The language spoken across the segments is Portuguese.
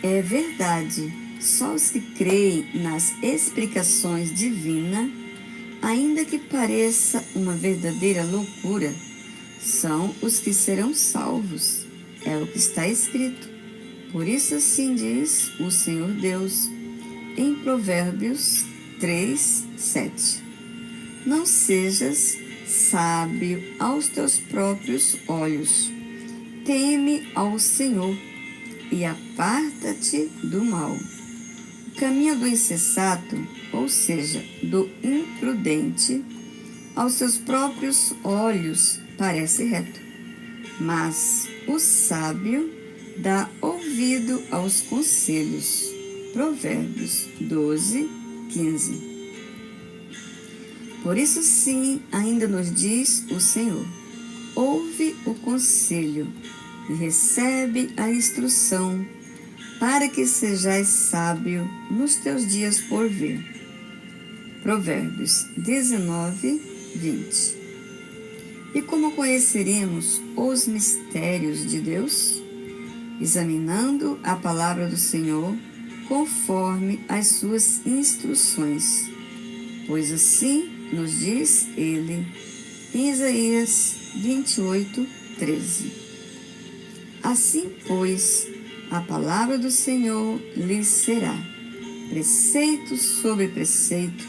É verdade, só os que creem nas explicações divinas, ainda que pareça uma verdadeira loucura, são os que serão salvos. É o que está escrito. Por isso assim diz o Senhor Deus em Provérbios 3:7. Não sejas sábio aos teus próprios olhos. Teme ao Senhor e aparta-te do mal. O caminho do insensato, ou seja, do imprudente, aos seus próprios olhos parece reto, mas o sábio dá ouvido aos conselhos. Provérbios 12:15. Por isso sim, ainda nos diz o Senhor: ouve o conselho e recebe a instrução, para que sejais sábio nos teus dias por vir. Provérbios 19:20. E como conheceremos os mistérios de Deus? Examinando a palavra do Senhor conforme as suas instruções. Pois assim nos diz ele em Isaías 28:13. Assim, pois, a palavra do Senhor lhes será preceito sobre preceito,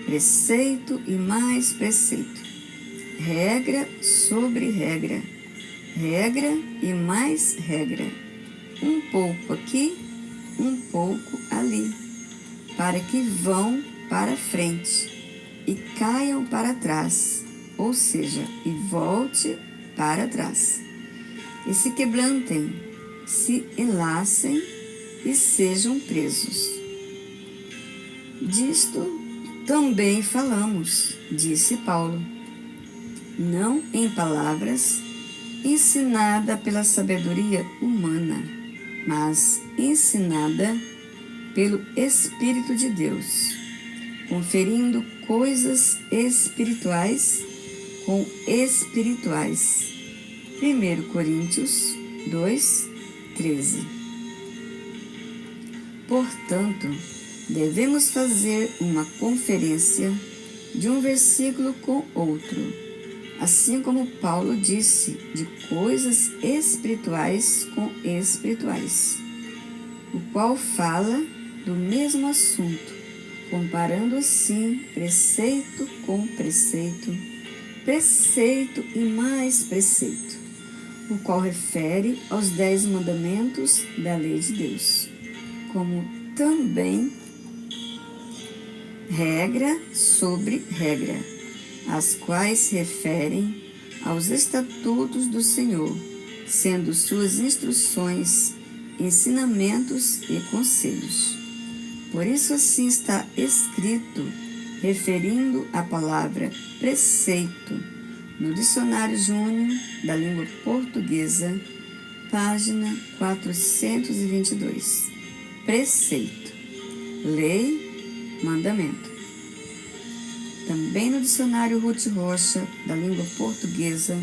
preceito e mais preceito, regra sobre regra, regra e mais regra, um pouco aqui, um pouco ali, para que vão para frente e caiam para trás, ou seja, e volte para trás, e se quebrantem, se enlacem e sejam presos. Disto também falamos, disse Paulo, não em palavras, ensinada pela sabedoria humana, mas ensinada pelo Espírito de Deus, conferindo coisas espirituais com espirituais. 1 Coríntios 2:13. Portanto, devemos fazer uma conferência de um versículo com outro, assim como Paulo disse, de coisas espirituais com espirituais, o qual fala do mesmo assunto, comparando assim preceito com preceito, preceito e mais preceito, o qual refere aos 10 mandamentos da lei de Deus, como também regra sobre regra, as quais se referem aos estatutos do Senhor, sendo suas instruções, ensinamentos e conselhos. Por isso assim está escrito, referindo a palavra preceito, no Dicionário Júnior da Língua Portuguesa, página 422. Preceito, lei, mandamento. Também no Dicionário Ruth Rocha da Língua Portuguesa,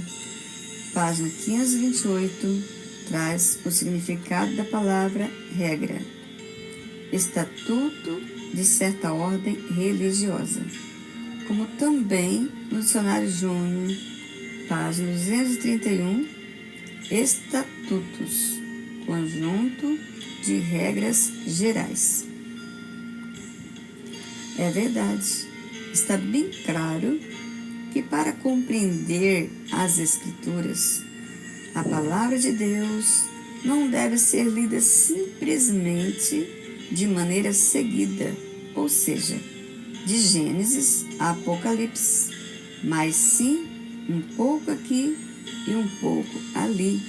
página 528, traz o significado da palavra regra, estatuto de certa ordem religiosa, como também no Dicionário Júnior, página 231, estatutos, conjunto de regras gerais. É verdade, está bem claro que para compreender as Escrituras, a palavra de Deus não deve ser lida simplesmente de maneira seguida, ou seja, de Gênesis a Apocalipse, mas sim um pouco aqui e um pouco ali,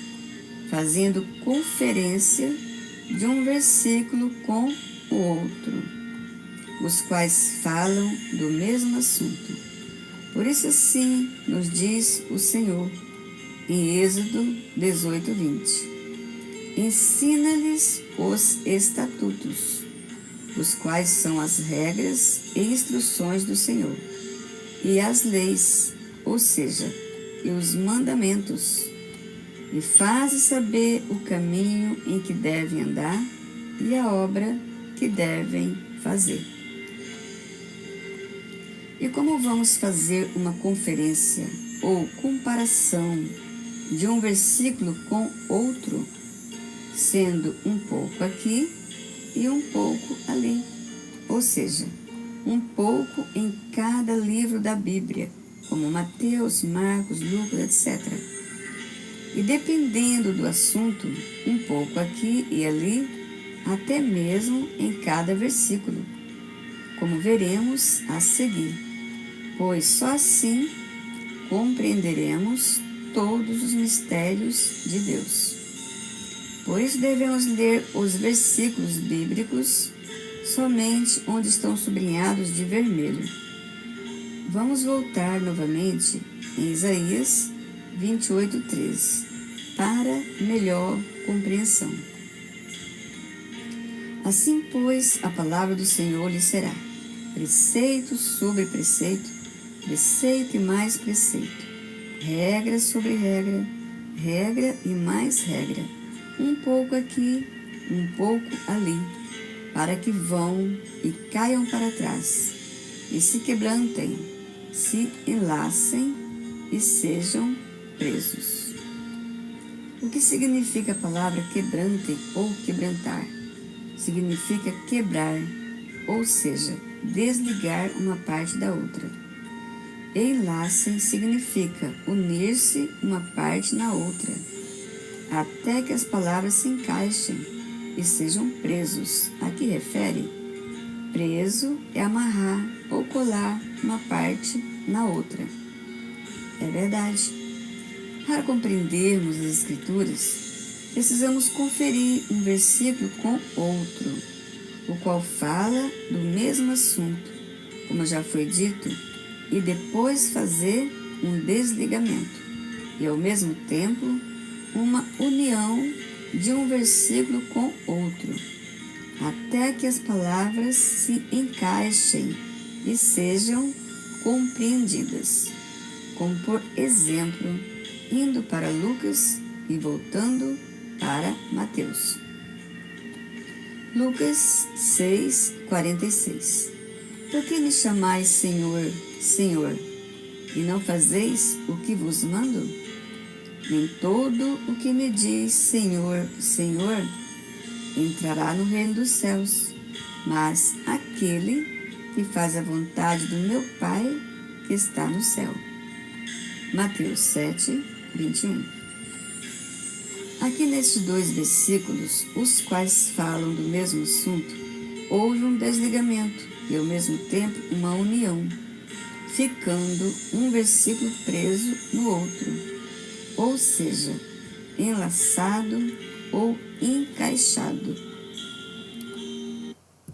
fazendo conferência de um versículo com o outro, os quais falam do mesmo assunto. Por isso assim nos diz o Senhor em Êxodo 18:20. Ensina-lhes os estatutos, os quais são as regras e instruções do Senhor, e as leis, ou seja, e os mandamentos, e faze saber o caminho em que devem andar, e a obra que devem fazer. E como vamos fazer uma conferência ou comparação de um versículo com outro, sendo um pouco aqui e um pouco ali, ou seja, um pouco em cada livro da Bíblia, como Mateus, Marcos, Lucas, etc. E dependendo do assunto, um pouco aqui e ali, até mesmo em cada versículo, como veremos a seguir, pois só assim compreenderemos todos os mistérios de Deus. Por isso devemos ler os versículos bíblicos somente onde estão sublinhados de vermelho. Vamos voltar novamente em Isaías 28:13 para melhor compreensão. Assim, pois, a palavra do Senhor lhe será: preceito sobre preceito, preceito e mais preceito, regra sobre regra, regra e mais regra, um pouco aqui, um pouco ali, para que vão e caiam para trás, e se quebrantem, se enlacem e sejam presos. O que significa a palavra quebrantem ou quebrantar? Significa quebrar, ou seja, desligar uma parte da outra. Enlacem significa unir-se uma parte na outra, até que as palavras se encaixem e sejam presos. A que refere? Preso é amarrar ou colar uma parte na outra. É verdade. Para compreendermos as Escrituras, precisamos conferir um versículo com outro, o qual fala do mesmo assunto, como já foi dito, e depois fazer um desligamento, e ao mesmo tempo uma união de um versículo com outro, até que as palavras se encaixem e sejam compreendidas. Como por exemplo, indo para Lucas e voltando para Mateus. Lucas 6:46. Por que me chamais Senhor, Senhor, e não fazeis o que vos mando? Nem todo o que me diz Senhor, Senhor, entrará no reino dos céus, mas aquele que faz a vontade do meu Pai que está no céu. Mateus 7:21. Aqui nestes dois versículos, os quais falam do mesmo assunto, houve um desligamento e ao mesmo tempo uma união, ficando um versículo preso no outro, ou seja, enlaçado ou encaixado.